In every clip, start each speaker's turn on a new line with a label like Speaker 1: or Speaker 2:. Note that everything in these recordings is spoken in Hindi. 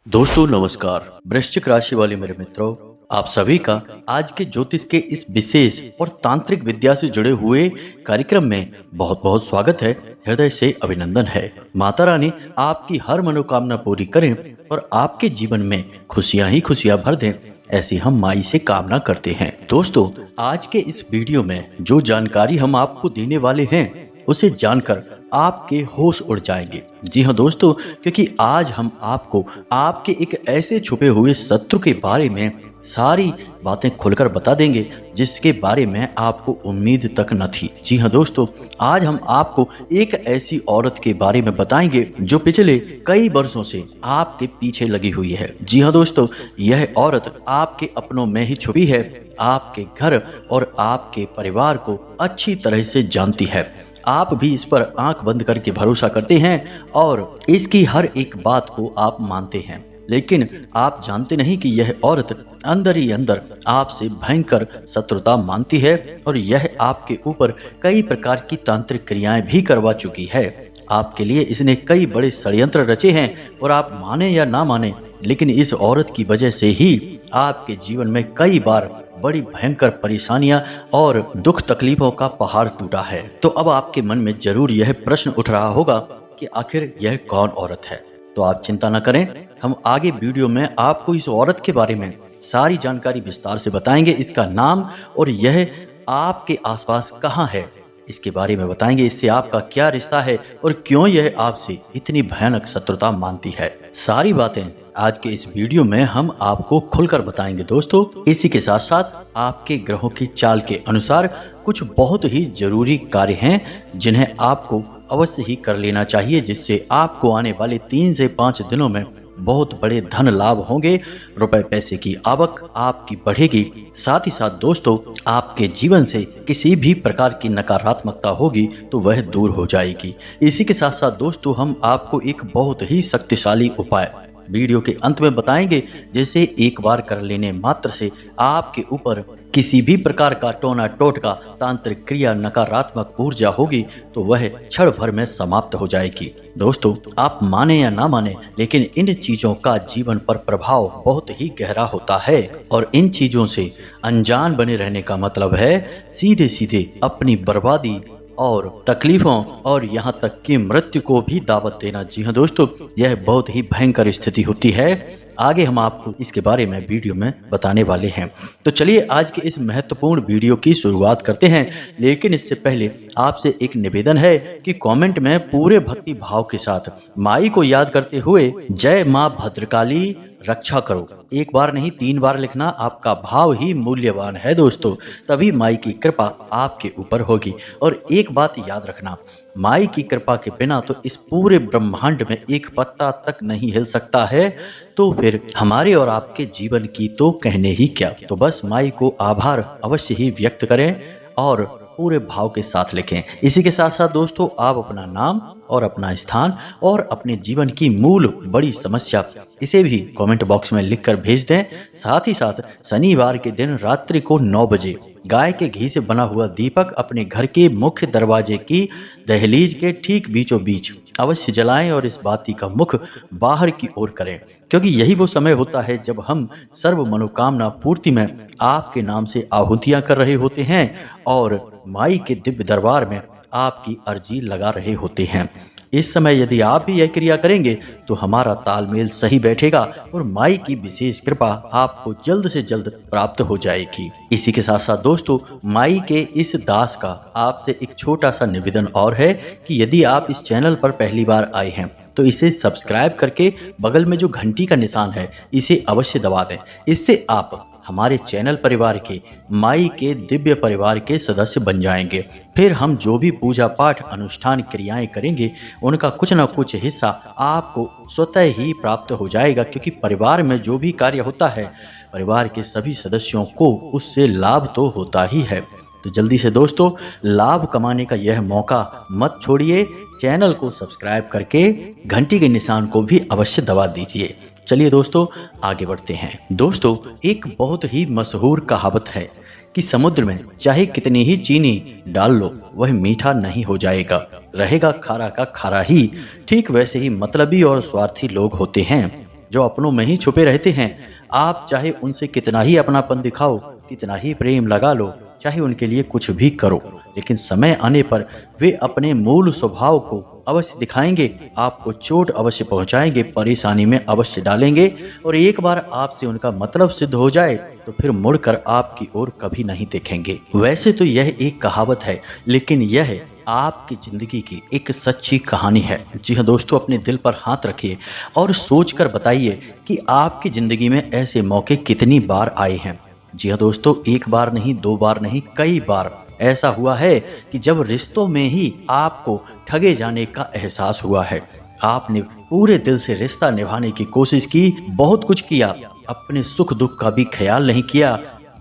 Speaker 1: दोस्तों नमस्कार। वृश्चिक राशि वाले मेरे मित्रों, आप सभी का आज के ज्योतिष के इस विशेष और तांत्रिक विद्या से जुड़े हुए कार्यक्रम में बहुत बहुत स्वागत है। हृदय से अभिनंदन है। माता रानी आपकी हर मनोकामना पूरी करें और आपके जीवन में खुशियां ही खुशियां भर दें, ऐसी हम माई से कामना करते हैं। दोस्तों, आज के इस वीडियो में जो जानकारी हम आपको देने वाले हैं उसे जानकर आपके होश उड़ जाएंगे। जी हाँ दोस्तों, क्योंकि आज हम आपको आपके एक ऐसे छुपे हुए शत्रु के बारे में सारी बातें खुलकर बता देंगे जिसके बारे में आपको उम्मीद तक न थी। जी हाँ दोस्तों, आज हम आपको एक ऐसी औरत के बारे में बताएंगे जो पिछले कई वर्षों से आपके पीछे लगी हुई है। जी हाँ दोस्तों, यह औरत आपके अपनों में ही छुपी है, आपके घर और आपके परिवार को अच्छी तरह से जानती है। आप भी इस पर आंख बंद करके भरोसा करते हैं और इसकी हर एक बात को आप मानते हैं, लेकिन आप जानते नहीं कि यह औरत अंदर ही अंदर आपसे भयंकर शत्रुता मानती है और यह आपके ऊपर कई प्रकार की तांत्रिक क्रियाएं भी करवा चुकी है। आपके लिए इसने कई बड़े षड्यंत्र रचे हैं और आप माने या ना माने, लेकिन इस औरत की वजह से ही आपके जीवन में कई बार बड़ी भयंकर परेशानियां और दुख तकलीफों का पहाड़ टूटा है। तो अब आपके मन में जरूर यह प्रश्न उठ रहा होगा कि आखिर यह कौन औरत है। तो आप चिंता न करें, हम आगे वीडियो में आपको इस औरत के बारे में सारी जानकारी विस्तार से बताएंगे। इसका नाम और यह आपके आसपास कहाँ है इसके बारे में बताएंगे। इससे आपका क्या रिश्ता है और क्यों यह आपसे इतनी भयानक शत्रुता मानती है। सारी बातें आज के इस वीडियो में हम आपको खुलकर बताएंगे। दोस्तों, इसी के साथ साथ आपके ग्रहों की चाल के अनुसार कुछ बहुत ही जरूरी कार्य हैं जिन्हें आपको अवश्य ही कर लेना चाहिए, जिससे आपको आने वाले 3 से 5 दिनों में बहुत बड़े धन लाभ होंगे। रुपए पैसे की आवक आपकी बढ़ेगी। साथ ही साथ दोस्तों, आपके जीवन से किसी भी प्रकार की नकारात्मकता होगी तो वह दूर हो जाएगी। इसी के साथ साथ दोस्तों, हम आपको एक बहुत ही शक्तिशाली उपाय वीडियो के अंत में बताएंगे, जैसे एक बार कर लेने मात्र से आपके ऊपर किसी भी प्रकार का टोना टोटका तांत्रिक क्रिया नकारात्मक ऊर्जा होगी तो वह क्षण भर में समाप्त हो जाएगी। दोस्तों, आप माने या ना माने, लेकिन इन चीजों का जीवन पर प्रभाव बहुत ही गहरा होता है और इन चीजों से अनजान बने रहने का मतलब है सीधे सीधे अपनी बर्बादी और तकलीफों और यहाँ तक कि मृत्यु को भी दावत देना। जी हाँ दोस्तों, यह बहुत ही भयंकर स्थिति होती है। आगे हम आपको इसके बारे में वीडियो में बताने वाले हैं। तो चलिए आज के इस महत्वपूर्ण वीडियो की शुरुआत करते हैं, लेकिन इससे पहले आपसे एक निवेदन है कि कमेंट में पूरे भक्ति भाव के साथ माई को याद करते हुए जय माँ भद्रकाली रक्षा करो एक बार नहीं 3 बार लिखना। आपका भाव ही मूल्यवान है दोस्तों, तभी माई की कृपा आपके ऊपर होगी। और एक बात याद रखना, माई की कृपा के बिना तो इस पूरे ब्रह्मांड में एक पत्ता तक नहीं हिल सकता है, तो फिर हमारे और आपके जीवन की तो कहने ही क्या। तो बस माई को आभार अवश्य ही व्यक्त करें और पूरे भाव के साथ लिखें। इसी के साथ साथ दोस्तों, आप अपना नाम और अपना स्थान और अपने जीवन की मूल बड़ी समस्या इसे भी कमेंट बॉक्स में लिखकर भेज दें। साथ ही साथ शनिवार के दिन रात्रि को 9 बजे गाय के घी से बना हुआ दीपक अपने घर के मुख्य दरवाजे की दहलीज के ठीक बीचों बीच अवश्य जलाएं और इस बाती का मुख बाहर की ओर करें, क्योंकि यही वो समय होता है जब हम सर्व मनोकामना पूर्ति में आपके नाम से आहुतियां कर रहे होते हैं और माई के दिव्य दरबार में आपकी अर्जी लगा रहे होते हैं। इस समय यदि आप भी यह क्रिया करेंगे तो हमारा तालमेल सही बैठेगा और माई की विशेष कृपा आपको जल्द से जल्द प्राप्त हो जाएगी। इसी के साथ साथ दोस्तों, माई के इस दास का आपसे एक छोटा सा निवेदन और है कि यदि आप इस चैनल पर पहली बार आए हैं तो इसे सब्सक्राइब करके बगल में जो घंटी का निशान है इसे अवश्य दबा दें। इससे आप हमारे चैनल परिवार के माई के दिव्य परिवार के सदस्य बन जाएंगे। फिर हम जो भी पूजा पाठ अनुष्ठान क्रियाएं करेंगे उनका कुछ न कुछ हिस्सा आपको स्वतः ही प्राप्त हो जाएगा, क्योंकि परिवार में जो भी कार्य होता है परिवार के सभी सदस्यों को उससे लाभ तो होता ही है। तो जल्दी से दोस्तों, लाभ कमाने का यह मौका मत छोड़िए। चैनल को सब्सक्राइब करके घंटी के निशान को भी अवश्य दबा दीजिए। चलिए दोस्तों, आगे बढ़ते हैं। दोस्तों, एक बहुत ही मशहूर कहावत है कि समुद्र में चाहे कितनी ही चीनी डाल लो वह मीठा नहीं हो जाएगा, रहेगा खारा का खारा ही। ठीक वैसे ही मतलबी और स्वार्थी लोग होते हैं जो अपनों में ही छुपे रहते हैं। आप चाहे उनसे कितना ही अपनापन दिखाओ, कितना ही प्रेम लगा लो, चाहे उनके लिए कुछ भी करो, लेकिन समय आने पर वे अपने मूल स्वभाव को अवश्य दिखाएंगे, आपको चोट अवश्य पहुंचाएंगे, परेशानी में अवश्य डालेंगे, और एक बार आपसे उनका मतलब सिद्ध हो जाए तो फिर मुड़कर आपकी ओर कभी नहीं देखेंगे। वैसे तो यह एक कहावत है, लेकिन यह आपकी जिंदगी की एक सच्ची कहानी है। जी हाँ दोस्तों, अपने दिल पर हाथ रखिए और सोचकर बताइए कि आपकी जिंदगी में ऐसे मौके कितनी बार आए हैं। जी हाँ दोस्तों, एक बार नहीं, दो बार नहीं, कई बार ऐसा हुआ है कि जब रिश्तों में ही आपको ठगे जाने का एहसास हुआ है। आपने पूरे दिल से रिश्ता निभाने की कोशिश की, बहुत कुछ किया, अपने सुख दुख का भी ख्याल नहीं किया,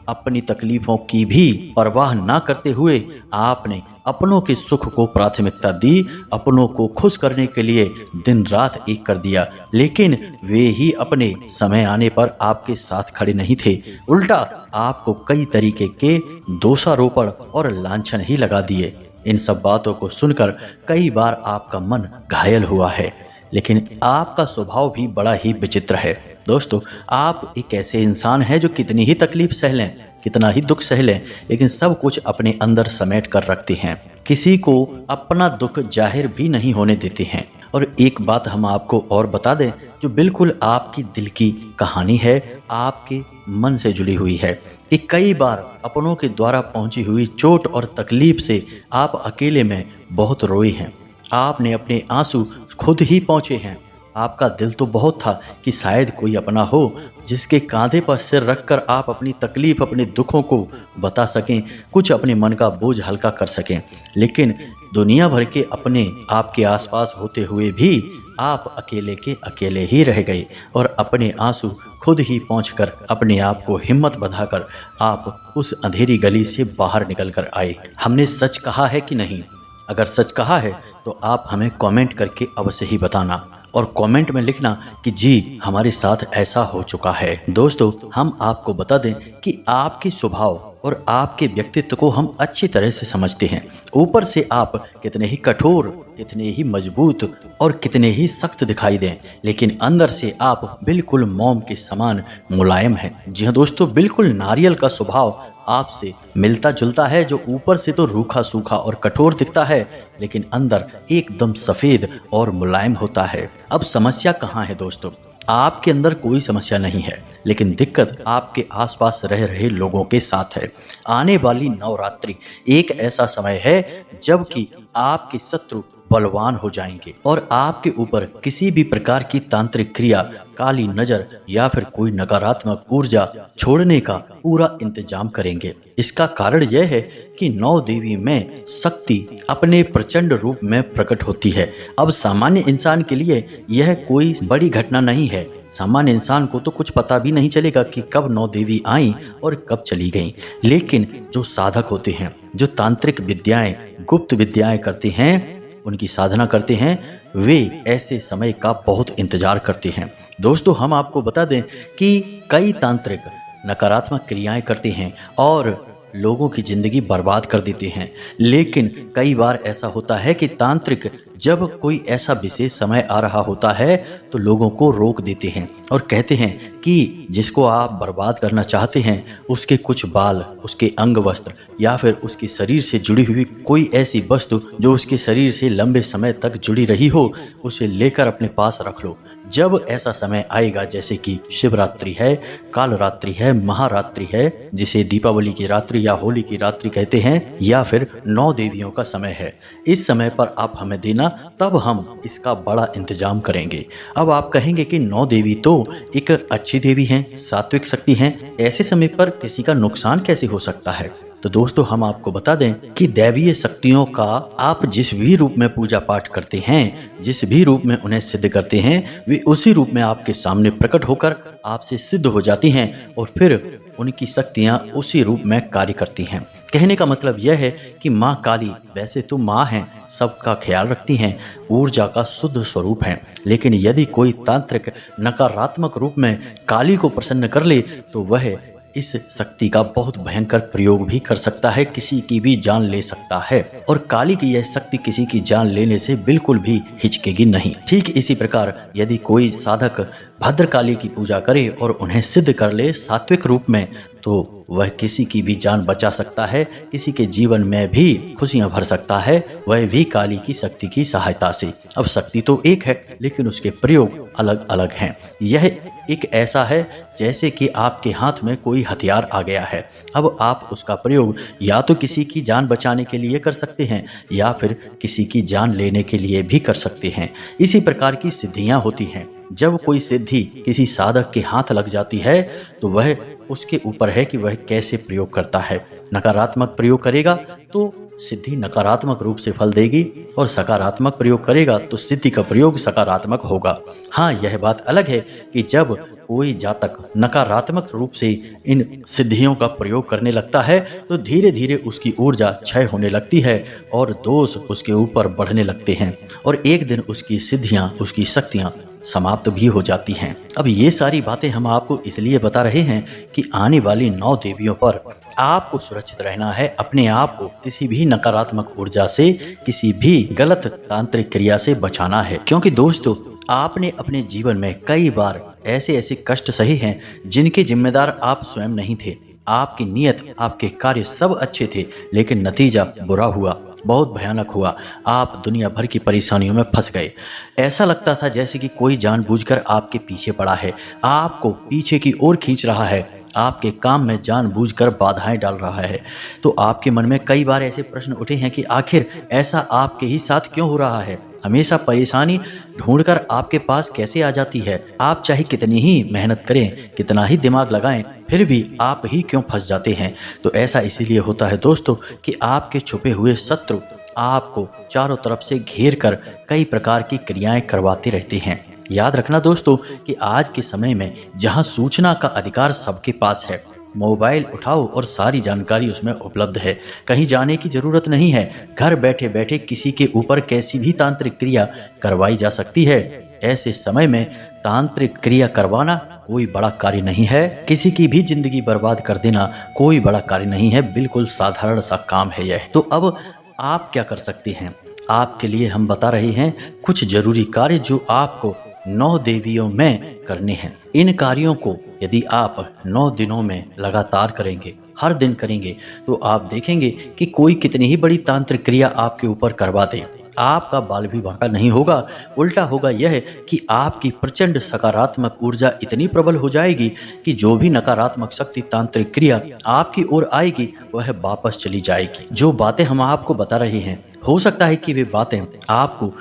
Speaker 1: अपनी तकलीफों की भी परवाह ना करते हुए आपने अपनों के सुख को प्राथमिकता दी, अपनों को खुश करने के लिए दिन रात एक कर दिया, लेकिन वे ही अपने समय आने पर आपके साथ खड़े नहीं थे। उल्टा आपको कई तरीके के दोषारोपण और लांछन ही लगा दिए। इन सब बातों को सुनकर कई बार आपका मन घायल हुआ है, लेकिन आपका स्वभाव भी बड़ा ही विचित्र है। दोस्तों, आप एक ऐसे इंसान हैं जो कितनी ही तकलीफ सह लें, कितना ही दुख सह लें, लेकिन सब कुछ अपने अंदर समेट कर रखते हैं, किसी को अपना दुख जाहिर भी नहीं होने देते हैं। और एक बात हम आपको और बता दें जो बिल्कुल आपकी दिल की कहानी है, आपके मन से जुड़ी हुई है, कि कई बार अपनों के द्वारा पहुंची हुई चोट और तकलीफ से आप अकेले में बहुत रोए हैं। आपने अपने आंसू खुद ही पहुंचे हैं। आपका दिल तो बहुत था कि शायद कोई अपना हो जिसके कांधे पर सिर रखकर आप अपनी तकलीफ, अपने दुखों को बता सकें, कुछ अपने मन का बोझ हल्का कर सकें, लेकिन दुनिया भर के अपने आपके आसपास होते हुए भी आप अकेले के अकेले ही रह गए और अपने आंसू खुद ही पहुंचकर अपने आप को हिम्मत बंधाकर आप उस अंधेरी गली से बाहर निकल कर आए। हमने सच कहा है कि नहीं? अगर सच कहा है तो आप हमें कमेंट करके अवश्य ही बताना, और कमेंट में लिखना कि जी हमारे साथ ऐसा हो चुका है। दोस्तों, हम आपको बता दें कि आपके स्वभाव और आपके व्यक्तित्व को हम अच्छी तरह से समझते हैं। ऊपर से आप कितने ही कठोर, कितने ही मजबूत और कितने ही सख्त दिखाई दें, लेकिन अंदर से आप बिल्कुल मोम के समान मुलायम हैं। जी हाँ दोस्तों, बिल्कुल नारियल का स्वभाव आपसे मिलता जुलता है, जो ऊपर से तो रूखा सूखा और कठोर दिखता है, लेकिन अंदर एकदम सफेद और मुलायम होता है। अब समस्या कहाँ है दोस्तों? आपके अंदर कोई समस्या नहीं है, लेकिन दिक्कत आपके आसपास रह रहे लोगों के साथ है। आने वाली नवरात्रि एक ऐसा समय है जबकि आपके शत्रु बलवान हो जाएंगे और आपके ऊपर किसी भी प्रकार की तांत्रिक क्रिया, काली नजर या फिर कोई नकारात्मक ऊर्जा छोड़ने का पूरा इंतजाम करेंगे। इसका कारण यह है कि नौ देवी में शक्ति अपने प्रचंड रूप में प्रकट होती है। अब सामान्य इंसान के लिए यह कोई बड़ी घटना नहीं है। सामान्य इंसान को तो कुछ पता भी नहीं चलेगा कि कब नौ देवी आईं और कब चली गईं, लेकिन जो साधक होते हैं, जो तांत्रिक विद्याएं, गुप्त विद्याएं करते हैं, उनकी साधना करते हैं, वे ऐसे समय का बहुत इंतजार करते हैं। दोस्तों, हम आपको बता दें कि कई तांत्रिक नकारात्मक क्रियाएं करते हैं और लोगों की जिंदगी बर्बाद कर देते हैं, लेकिन कई बार ऐसा होता है कि तांत्रिक जब कोई ऐसा विशेष समय आ रहा होता है तो लोगों को रोक देते हैं और कहते हैं कि जिसको आप बर्बाद करना चाहते हैं उसके कुछ बाल, उसके अंग वस्त्र या फिर उसके शरीर से जुड़ी हुई कोई ऐसी वस्तु जो उसके शरीर से लंबे समय तक जुड़ी रही हो, उसे लेकर अपने पास रख लो। जब ऐसा समय आएगा, जैसे कि शिवरात्रि है, कालरात्रि है, महारात्रि है, जिसे दीपावली की रात्रि या होली की रात्रि कहते हैं, या फिर नौ देवियों का समय है, इस समय पर आप हमें देना, तब हम इसका बड़ा इंतजाम करेंगे। अब आप कहेंगे कि नौ देवी तो एक अच्छी देवी हैं, सात्विक शक्ति हैं, ऐसे समय पर किसी का नुकसान कैसे हो सकता है? तो दोस्तों, हम आपको बता दें कि दैवीय शक्तियों का आप जिस भी रूप में पूजा पाठ करते हैं, जिस भी रूप में उन्हें सिद्ध करते हैं, वे उसी रूप में आपके सामने प्रकट होकर आपसे सिद्ध हो जाती हैं और फिर उनकी शक्तियां उसी रूप में कार्य करती हैं। कहने का मतलब यह है कि माँ काली वैसे तो माँ हैं, सबका ख्याल रखती हैं, ऊर्जा का शुद्ध स्वरूप हैं, लेकिन यदि कोई तांत्रिक नकारात्मक रूप में काली को प्रसन्न कर ले तो वह इस शक्ति का बहुत भयंकर प्रयोग भी कर सकता है, किसी की भी जान ले सकता है। और काली की यह शक्ति किसी की जान लेने से बिल्कुल भी हिचकेगी नहीं। ठीक इसी प्रकार यदि कोई साधक भद्रकाली की पूजा करे और उन्हें सिद्ध कर ले सात्विक रूप में, तो वह किसी की भी जान बचा सकता है, किसी के जीवन में भी खुशियां भर सकता है, वह भी काली की शक्ति की सहायता से। अब शक्ति तो एक है, लेकिन उसके प्रयोग अलग अलग हैं। यह एक ऐसा है जैसे कि आपके हाथ में कोई हथियार आ गया है। अब आप उसका प्रयोग या तो किसी की जान बचाने के लिए कर सकते हैं या फिर किसी की जान लेने के लिए भी कर सकते हैं। इसी प्रकार की सिद्धियां होती हैं। जब कोई सिद्धि किसी साधक के हाथ लग जाती है तो वह उसके ऊपर है कि वह कैसे प्रयोग करता है। नकारात्मक प्रयोग करेगा तो सिद्धि नकारात्मक रूप से फल देगी और सकारात्मक प्रयोग करेगा तो सिद्धि का प्रयोग सकारात्मक होगा। हाँ, यह बात अलग है कि जब कोई जातक नकारात्मक रूप से इन सिद्धियों का प्रयोग करने लगता है तो धीरे धीरे उसकी ऊर्जा क्षय होने लगती है और दोष उसके ऊपर बढ़ने लगते हैं और एक दिन उसकी सिद्धियां, उसकी शक्तियां समाप्त भी हो जाती हैं। अब ये सारी बातें हम आपको इसलिए बता रहे हैं कि आने वाली 9 देवियों पर आपको सुरक्षित रहना है, अपने आप को किसी भी नकारात्मक ऊर्जा से, किसी भी गलत तांत्रिक क्रिया से बचाना है। क्योंकि दोस्तों, आपने अपने जीवन में कई बार ऐसे ऐसे कष्ट सहे हैं जिनके जिम्मेदार आप स्वयं नहीं थे। आपकी नीयत, आपके कार्य सब अच्छे थे, लेकिन नतीजा बुरा हुआ, बहुत भयानक हुआ। आप दुनिया भर की परेशानियों में फंस गए। ऐसा लगता था जैसे कि कोई जानबूझकर आपके पीछे पड़ा है, आपको पीछे की ओर खींच रहा है, आपके काम में जानबूझकर बाधाएं डाल रहा है। तो आपके मन में कई बार ऐसे प्रश्न उठे हैं कि आखिर ऐसा आपके ही साथ क्यों हो रहा है? हमेशा परेशानी ढूंढकर आपके पास कैसे आ जाती है? आप चाहे कितनी ही मेहनत करें, कितना ही दिमाग लगाएं, फिर भी आप ही क्यों फंस जाते हैं? तो ऐसा इसीलिए होता है दोस्तों कि आपके छुपे हुए शत्रु आपको चारों तरफ से घेर कर कई प्रकार की क्रियाएं करवाते रहते हैं। याद रखना दोस्तों कि आज के समय में जहां सूचना का अधिकार सबके पास है, मोबाइल उठाओ और सारी जानकारी उसमें उपलब्ध है। कहीं जाने की जरूरत नहीं है। घर बैठे बैठे किसी के ऊपर कैसी भी तांत्रिक क्रिया करवाई जा सकती है। ऐसे समय में तांत्रिक क्रिया करवाना कोई बड़ा कार्य नहीं है, किसी की भी जिंदगी बर्बाद कर देना कोई बड़ा कार्य नहीं है, बिल्कुल साधारण सा काम है यह। तो अब आप क्या कर सकते हैं? आपके लिए हम बता रहे हैं कुछ जरूरी कार्य जो आपको 9 देवियों में करने हैं। इन कार्यों को यदि आप 9 दिनों में लगातार करेंगे, हर दिन करेंगे, तो आप देखेंगे कि कोई कितनी ही बड़ी तांत्रिक क्रिया आपके ऊपर करवा दे, आपका बाल भी बांका नहीं होगा। उल्टा होगा यह कि आपकी प्रचंड सकारात्मक ऊर्जा इतनी प्रबल हो जाएगी कि जो भी नकारात्मक शक्ति, तांत्रिक क्रिया आपकी ओर आएगी वह वापस चली जाएगी। जो बातें हम आपको बता रहे हैं, हो सकता है कि वे बातें आपको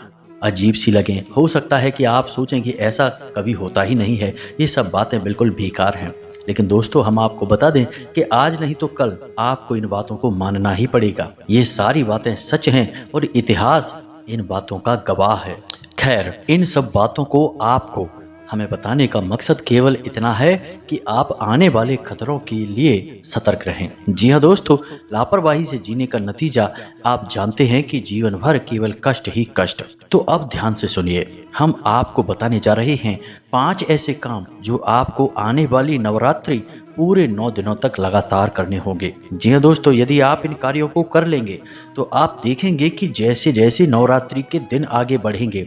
Speaker 1: अजीब सी लगें, हो सकता है कि आप सोचें कि ऐसा कभी होता ही नहीं है, ये सब बातें बिल्कुल बेकार हैं। लेकिन दोस्तों, हम आपको बता दें कि आज नहीं तो कल आपको इन बातों को मानना ही पड़ेगा। ये सारी बातें सच हैं और इतिहास इन बातों का गवाह है। खैर, इन सब बातों को आपको हमें बताने का मकसद केवल इतना है कि आप आने वाले खतरों के लिए सतर्क रहें। जी हाँ दोस्तों, लापरवाही से जीने का नतीजा आप जानते हैं कि जीवन भर केवल कष्ट ही कष्ट। तो अब ध्यान से सुनिए, हम आपको बताने जा रहे हैं 5 ऐसे काम जो आपको आने वाली नवरात्रि पूरे 9 दिनों तक लगातार करने होंगे। जी हाँ दोस्तों, यदि आप इन कार्यों को कर लेंगे तो आप देखेंगे कि जैसे जैसे नवरात्रि के दिन आगे बढ़ेंगे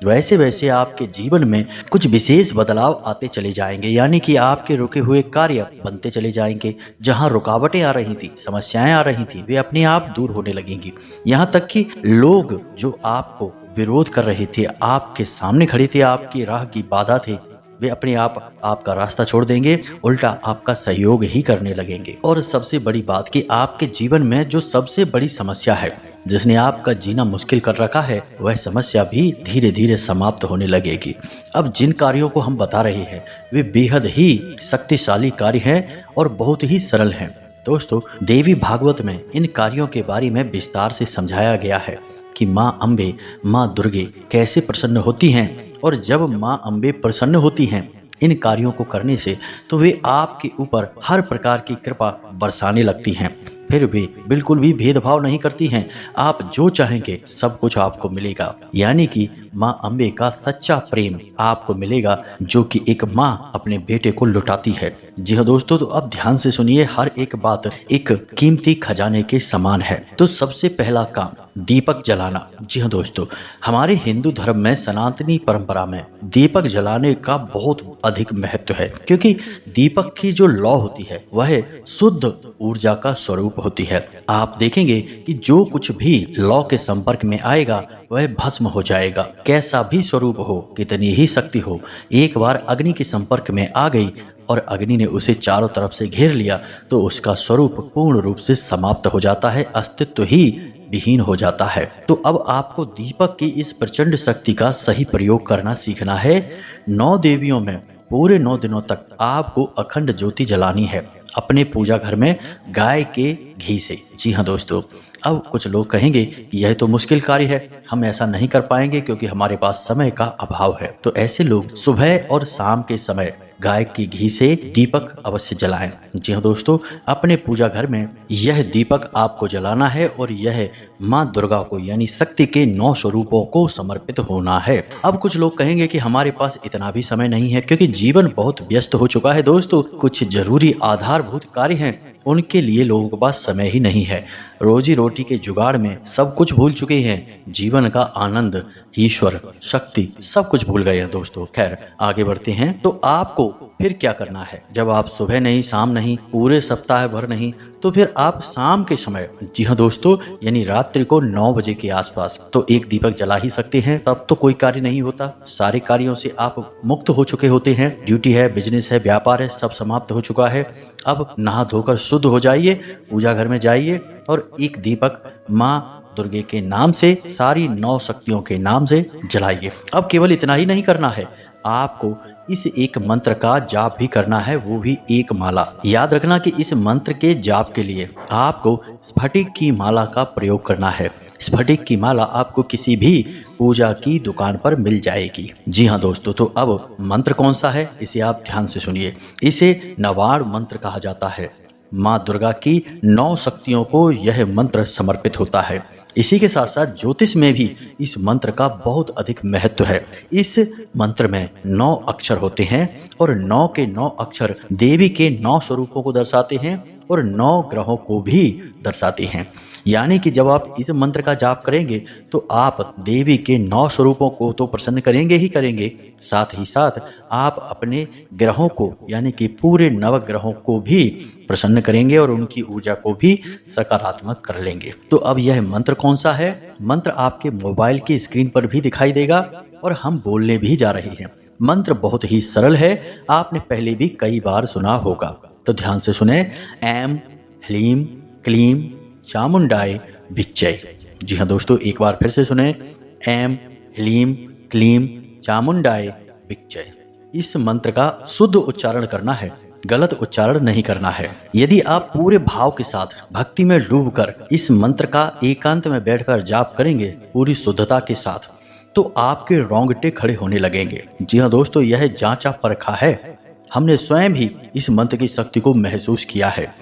Speaker 1: वैसे वैसे आपके जीवन में कुछ विशेष बदलाव आते चले जाएंगे। यानी कि आपके रुके हुए कार्य बनते चले जाएंगे। जहां रुकावटें आ रही थी, समस्याएं आ रही थी, वे अपने आप दूर होने लगेंगी। यहाँ तक कि लोग जो आपको विरोध कर रहे थे, आपके सामने खड़े थे, आपकी राह की बाधा थे, वे अपने आप आपका रास्ता छोड़ देंगे, उल्टा आपका सहयोग ही करने लगेंगे। और सबसे बड़ी बात कि आपके जीवन में जो सबसे बड़ी समस्या है, जिसने आपका जीना मुश्किल कर रखा है, वह समस्या भी धीरे धीरे समाप्त होने लगेगी। अब जिन कार्यों को हम बता रहे हैं वे बेहद ही शक्तिशाली कार्य हैं और बहुत ही सरल हैं। दोस्तों, देवी भागवत में इन कार्यों के बारे में विस्तार से समझाया गया है कि माँ अम्बे, माँ दुर्गे कैसे प्रसन्न होती हैं। और जब माँ अम्बे प्रसन्न होती हैं इन कार्यों को करने से, तो वे आपके ऊपर हर प्रकार की कृपा बरसाने लगती हैं। फिर वे बिल्कुल भी भेदभाव नहीं करती हैं। आप जो चाहेंगे सब कुछ आपको मिलेगा। यानी कि माँ अम्बे का सच्चा प्रेम आपको मिलेगा, जो कि एक माँ अपने बेटे को लुटाती है। जी हाँ दोस्तों, तो अब ध्यान से सुनिए, हर एक बात एक कीमती खजाने के समान है। तो सबसे पहला काम दीपक जलाना। जी हाँ दोस्तों, हमारे हिंदू धर्म में सनातनी परंपरा में दीपक जलाने का बहुत अधिक महत्व है, क्योंकि दीपक की जो लौ होती है वह शुद्ध ऊर्जा का स्वरूप होती है। आप देखेंगे कि जो कुछ भी लौ के संपर्क में आएगा वह भस्म हो जाएगा। कैसा भी स्वरूप हो, कितनी ही शक्ति हो, एक बार अग्नि के संपर्क में आ गई और अग्नि ने उसे चारों तरफ से घेर लिया तो उसका स्वरूप पूर्ण रूप से समाप्त हो जाता है, अस्तित्व ही विहीन हो जाता है। तो अब आपको दीपक की इस प्रचंड शक्ति का सही प्रयोग करना सीखना है। 9 देवियों में पूरे 9 दिनों तक आपको अखंड ज्योति जलानी है अपने पूजा घर में गाय के घी से। जी हाँ दोस्तों, अब कुछ लोग कहेंगे कि यह तो मुश्किल कार्य है, हम ऐसा नहीं कर पाएंगे क्योंकि हमारे पास समय का अभाव है। तो ऐसे लोग सुबह और शाम के समय गाय के घी से दीपक अवश्य जलाएं। जी हाँ दोस्तों, अपने पूजा घर में यह दीपक आपको जलाना है और यह माँ दुर्गा को यानी शक्ति के 9 स्वरूपों को समर्पित होना है। अब कुछ लोग कहेंगे कि हमारे पास इतना भी समय नहीं है क्योंकि जीवन बहुत व्यस्त हो चुका है। दोस्तों, कुछ जरूरी आधारभूत कार्य हैं, उनके लिए लोगों के पास समय ही नहीं है। रोजी रोटी के जुगाड़ में सब कुछ भूल चुके हैं, जीवन का आनंद, ईश्वर, शक्ति सब कुछ भूल गए हैं दोस्तों। खैर, आगे बढ़ते हैं। तो आपको फिर क्या करना है? जब आप सुबह नहीं, शाम नहीं, पूरे सप्ताह भर नहीं, तो फिर आप शाम के समय, जी हाँ दोस्तों, यानी रात्रि को 9 बजे के आसपास तो एक दीपक जला ही सकते हैं। तब तो कोई कार्य नहीं होता, सारे कार्यों से आप मुक्त हो चुके होते हैं। ड्यूटी है, बिजनेस है, व्यापार है, सब समाप्त हो चुका है। अब नहा धोकर शुद्ध हो जाइए, पूजा घर में जाइए और एक दीपक माँ दुर्गे के नाम से, सारी 9 शक्तियों के नाम से जलाइए। अब केवल इतना ही नहीं करना है, आपको इस एक मंत्र का जाप भी करना है, वो भी एक माला। याद रखना कि इस मंत्र के जाप के लिए आपको स्फटिक की माला का प्रयोग करना है। स्फटिक की माला आपको किसी भी पूजा की दुकान पर मिल जाएगी। जी हाँ दोस्तों, तो अब मंत्र कौन सा है, इसे आप ध्यान से सुनिए। इसे नवाड़ मंत्र कहा जाता है। माँ दुर्गा की 9 शक्तियों को यह मंत्र समर्पित होता है। इसी के साथ साथ ज्योतिष में भी इस मंत्र का बहुत अधिक महत्व है। इस मंत्र में 9 अक्षर होते हैं और 9 के 9 अक्षर देवी के 9 स्वरूपों को दर्शाते हैं और 9 ग्रहों को भी दर्शाते हैं। यानी कि जब आप इस मंत्र का जाप करेंगे तो आप देवी के 9 स्वरूपों को तो प्रसन्न करेंगे ही करेंगे, साथ ही साथ आप अपने ग्रहों को यानी कि पूरे नवग्रहों को भी प्रसन्न करेंगे और उनकी ऊर्जा को भी सकारात्मक कर लेंगे। तो अब यह मंत्र कौन सा है? मंत्र आपके मोबाइल की स्क्रीन पर भी दिखाई देगा और हम बोलने भी जा रहे हैं। मंत्र बहुत ही सरल है, आपने पहले भी कई बार सुना होगा, तो ध्यान से सुने। ऐम ह्लीम क्लीम चामुंडाय विच्चय। जी हाँ दोस्तों, एक बार फिर से सुने। ऐम ह्लीम क्लीम चामुंडाय विच्चय। इस मंत्र का शुद्ध उच्चारण करना है, गलत उच्चारण नहीं करना है। यदि आप पूरे भाव के साथ भक्ति में डूबकर इस मंत्र का एकांत में बैठकर जाप करेंगे पूरी शुद्धता के साथ, तो आपके रोंगटे खड़े होने लगेंगे। जी हाँ दोस्तों, यह जांचा परखा है, हमने स्वयं ही इस मंत्र की शक्ति को महसूस किया है।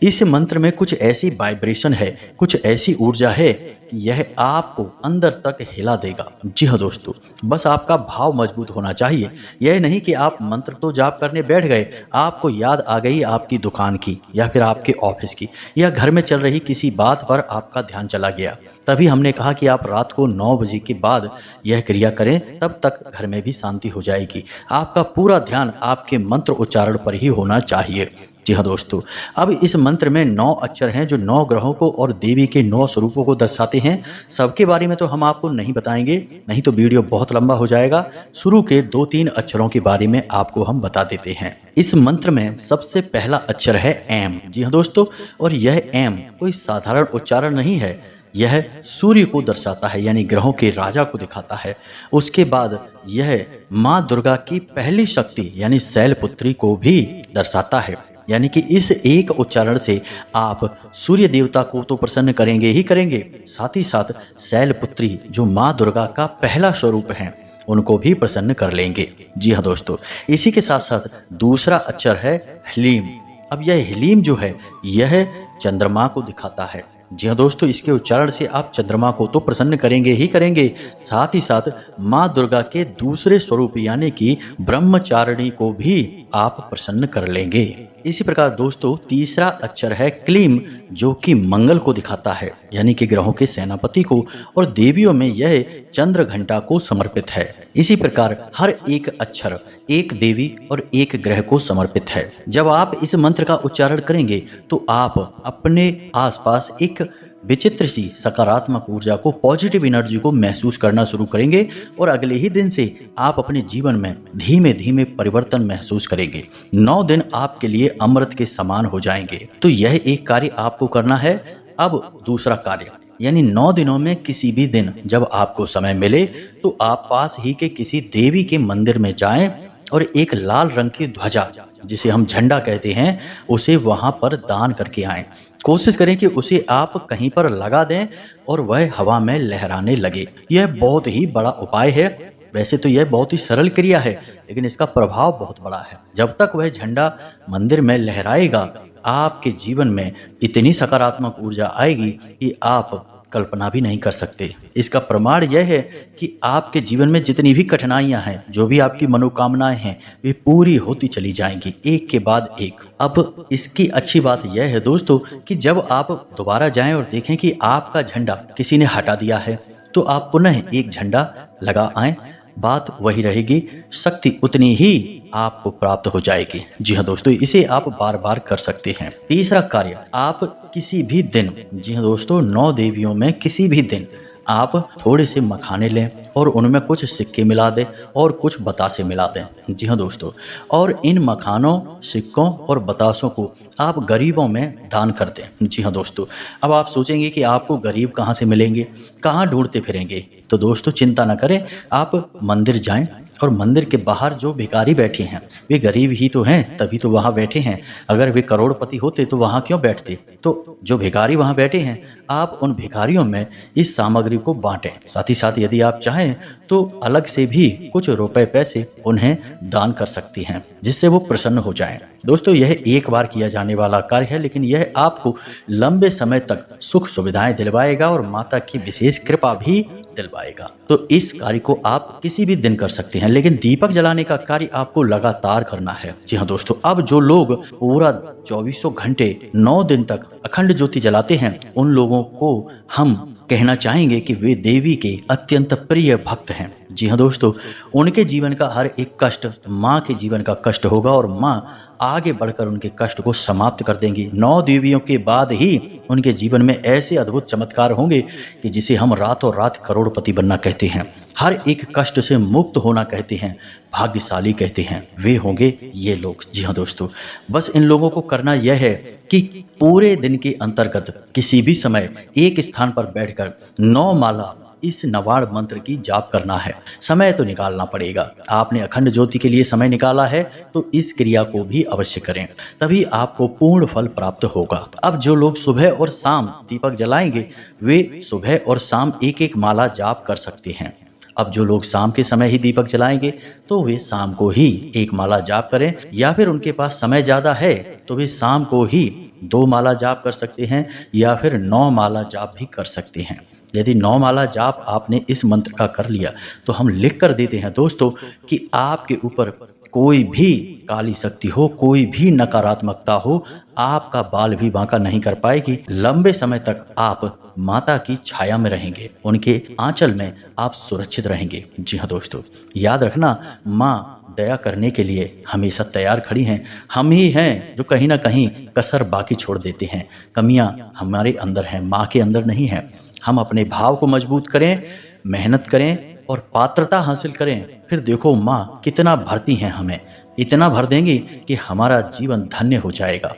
Speaker 1: इस मंत्र में कुछ ऐसी वाइब्रेशन है, कुछ ऐसी ऊर्जा है कि यह आपको अंदर तक हिला देगा। जी हाँ दोस्तों, बस आपका भाव मजबूत होना चाहिए। यह नहीं कि आप मंत्र तो जाप करने बैठ गए, आपको याद आ गई आपकी दुकान की या फिर आपके ऑफिस की या घर में चल रही किसी बात पर आपका ध्यान चला गया। तभी हमने कहा कि आप रात को 9 बजे के बाद यह क्रिया करें, तब तक घर में भी शांति हो जाएगी। आपका पूरा ध्यान आपके मंत्र उच्चारण पर ही होना चाहिए। जी हाँ दोस्तों, अब इस मंत्र में 9 अक्षर हैं जो 9 ग्रहों को और देवी के 9 स्वरूपों को दर्शाते हैं। सबके बारे में तो हम आपको नहीं बताएंगे, नहीं तो वीडियो बहुत लंबा हो जाएगा। शुरू के 2-3 अक्षरों के बारे में आपको हम बता देते हैं। इस मंत्र में सबसे पहला अक्षर है एम। जी हाँ दोस्तों, और यह एम कोई साधारण उच्चारण नहीं है, यह सूर्य को दर्शाता है यानी ग्रहों के राजा को दिखाता है। उसके बाद यह माँ दुर्गा की पहली शक्ति यानी शैलपुत्री को भी दर्शाता है। यानी कि इस एक उच्चारण से आप सूर्य देवता को तो प्रसन्न करेंगे ही करेंगे, साथ ही साथ शैलपुत्री जो माँ दुर्गा का पहला स्वरूप है उनको भी प्रसन्न कर लेंगे। जी हाँ दोस्तों, इसी के साथ साथ दूसरा अक्षर है ह्लीम। अब यह ह्लीम जो है यह चंद्रमा को दिखाता है। जी हाँ दोस्तों, इसके उच्चारण से आप चंद्रमा को तो प्रसन्न करेंगे ही करेंगे, साथ ही साथ माँ दुर्गा के दूसरे स्वरूप यानी कि ब्रह्मचारिणी को भी आप प्रसन्न कर लेंगे। इसी प्रकार दोस्तों तीसरा अक्षर है क्लीम, जो कि मंगल को दिखाता है यानी कि ग्रहों के सेनापति को, और देवियों में यह चंद्र घंटा को समर्पित है। इसी प्रकार हर एक अक्षर एक देवी और एक ग्रह को समर्पित है। जब आप इस मंत्र का उच्चारण करेंगे तो आप अपने आसपास एक विचित्र सी सकारात्मक ऊर्जा को, पॉजिटिव एनर्जी को महसूस करना शुरू करेंगे और अगले ही दिन से आप अपने जीवन में धीमे धीमे परिवर्तन महसूस करेंगे। 9 दिन आपके लिए अमृत के समान हो जाएंगे। तो यह एक कार्य आपको करना है। अब दूसरा कार्य, यानी 9 दिनों में किसी भी दिन जब आपको समय मिले तो आप पास ही के किसी देवी के मंदिर में जाएं और एक लाल रंग की ध्वजा, जिसे हम झंडा कहते हैं, उसे वहां पर दान करके आएं। कोशिश करें कि उसे आप कहीं पर लगा दें और वह हवा में लहराने लगे। यह बहुत ही बड़ा उपाय है। वैसे तो यह बहुत ही सरल क्रिया है, लेकिन इसका प्रभाव बहुत बड़ा है। जब तक वह झंडा मंदिर में लहराएगा, आपके जीवन में इतनी सकारात्मक ऊर्जा आएगी कि आप कल्पना भी नहीं कर सकते। इसका प्रमाण यह है कि आपके जीवन में जितनी भी कठिनाइयां हैं, जो भी आपकी मनोकामनाएं हैं, वे पूरी होती चली जाएंगी एक के बाद एक। अब इसकी अच्छी बात यह है दोस्तों कि जब आप दोबारा जाएं और देखें कि आपका झंडा किसी ने हटा दिया है, तो आप पुनः एक झंडा लगा आएं। बात वही रहेगी, शक्ति उतनी ही आपको प्राप्त हो जाएगी। जी हाँ दोस्तों, इसे आप बार बार कर सकते हैं। तीसरा कार्य, आप किसी भी दिन, जी हाँ दोस्तों 9 देवियों में किसी भी दिन आप थोड़े से मखाने लें और उनमें कुछ सिक्के मिला दें और कुछ बतासे मिला दें। जी हाँ दोस्तों, और इन मखानों, सिक्कों और बतासों को आप गरीबों में दान कर दें। जी हाँ दोस्तों, अब आप सोचेंगे कि आपको गरीब कहाँ से मिलेंगे, कहाँ ढूंढते फिरेंगे। तो दोस्तों चिंता न करें, आप मंदिर जाएं और मंदिर के बाहर जो भिखारी बैठे हैं वे गरीब ही तो हैं, तभी तो वहाँ बैठे हैं। अगर वे करोड़पति होते तो वहाँ क्यों बैठते। तो जो भिखारी वहाँ बैठे हैं, आप उन भिखारियों में इस सामग्री को बांटें। साथ ही साथ यदि आप चाहें तो अलग से भी कुछ रुपए पैसे उन्हें दान कर सकती हैं, जिससे वो प्रसन्न हो जाएं। दोस्तों यह एक बार किया जाने वाला कार्य है, लेकिन यह आपको लंबे समय तक सुख सुविधाएं दिलवाएगा और माता की विशेष कृपा भी दिलवाएगा। तो इस कार्य को आप किसी भी दिन कर सकते हैं, लेकिन दीपक जलाने का कार्य आपको लगातार करना है। जी हाँ दोस्तों, अब जो लोग पूरा 24 घंटे 9 दिन तक अखंड ज्योति जलाते हैं, उन लोगों को हम कहना चाहेंगे कि वे देवी के अत्यंत प्रिय भक्त हैं। जी हाँ दोस्तों, उनके जीवन का हर एक कष्ट माँ के जीवन का कष्ट होगा और माँ आगे बढ़कर उनके कष्ट को समाप्त कर देंगी। 9 देवियों के बाद ही उनके जीवन में ऐसे अद्भुत चमत्कार होंगे कि जिसे हम रातों रात करोड़पति बनना कहते हैं, हर एक कष्ट से मुक्त होना कहते हैं, भाग्यशाली कहते हैं, वे होंगे ये लोग। जी हाँ दोस्तों, बस इन लोगों को करना यह है कि पूरे दिन के अंतर्गत किसी भी समय एक स्थान पर बैठकर 9 माला इस नवाड़ मंत्र की जाप करना है। समय तो निकालना पड़ेगा। आपने अखंड ज्योति के लिए समय निकाला है तो इस क्रिया को भी अवश्य करें, तभी आपको पूर्ण फल प्राप्त होगा। अब जो लोग सुबह और शाम दीपक जलाएंगे, वे सुबह और शाम एक एक माला जाप कर सकते हैं। अब जो लोग शाम के समय ही दीपक जलाएंगे तो वे शाम को ही एक माला जाप करें, या फिर उनके पास समय ज़्यादा है तो वे शाम को ही 2 माला जाप कर सकते हैं, या फिर 9 माला जाप भी कर सकते हैं। यदि 9 माला जाप आपने इस मंत्र का कर लिया तो हम लिख कर देते हैं दोस्तों कि आपके ऊपर कोई भी काली शक्ति हो, कोई भी नकारात्मकता हो, आपका बाल भी बांका नहीं कर पाएगी। लंबे समय तक आप माता की छाया में रहेंगे, उनके आंचल में आप सुरक्षित रहेंगे। जी हाँ दोस्तों, याद रखना, माँ दया करने के लिए हमेशा तैयार खड़ी हैं। हम ही हैं जो कहीं ना कहीं कसर बाकी छोड़ देते हैं। कमियां हमारे अंदर हैं, माँ के अंदर नहीं है। हम अपने भाव को मजबूत करें, मेहनत करें और पात्रता हासिल करें, फिर देखो माँ कितना भरती हैं, हमें इतना भर देंगी कि हमारा जीवन धन्य हो जाएगा।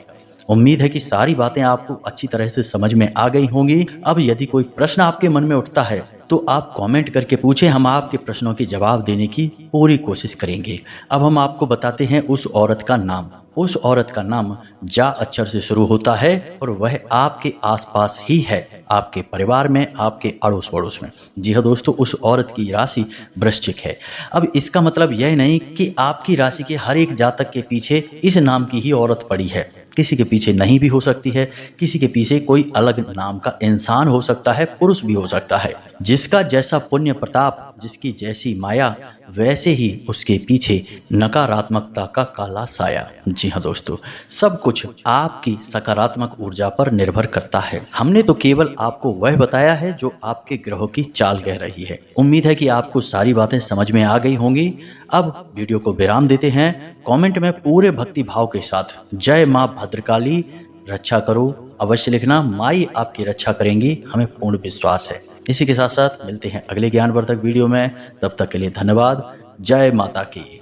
Speaker 1: उम्मीद है कि सारी बातें आपको अच्छी तरह से समझ में आ गई होंगी। अब यदि कोई प्रश्न आपके मन में उठता है तो आप कमेंट करके पूछें, हम आपके प्रश्नों के जवाब देने की पूरी कोशिश करेंगे। अब हम आपको बताते हैं उस औरत का नाम। उस औरत का नाम जा अक्षर से शुरू होता है और वह आपके आसपास ही है। आपके परिवार में, आपके अड़ोस पड़ोस में। जी हाँ दोस्तों, उस औरत की राशि वृश्चिक है। अब इसका मतलब यह नहीं कि आपकी राशि के हर एक जातक के पीछे इस नाम की ही औरत पड़ी है। किसी के पीछे नहीं भी हो सकती है, किसी के पीछे कोई अलग नाम का इंसान हो सकता है, पुरुष भी हो सकता है। जिसका जैसा पुण्य प्रताप, जिसकी जैसी माया, वैसे ही उसके पीछे नकारात्मकता का काला साया। जी हाँ दोस्तों, सब कुछ आपकी सकारात्मक ऊर्जा पर निर्भर करता है। हमने तो केवल आपको वह बताया है जो आपके ग्रहों की चाल कह रही है। उम्मीद है कि आपको सारी बातें समझ में आ गई होंगी। अब वीडियो को विराम देते हैं। कमेंट में पूरे भक्ति भाव के साथ जय माँ भद्रकाली रक्षा करो अवश्य लिखना। माई आपकी रक्षा करेंगी, हमें पूर्ण विश्वास है। इसी के साथ साथ मिलते हैं अगले ज्ञानवर्धक वीडियो में। तब तक के लिए धन्यवाद। जय माता की।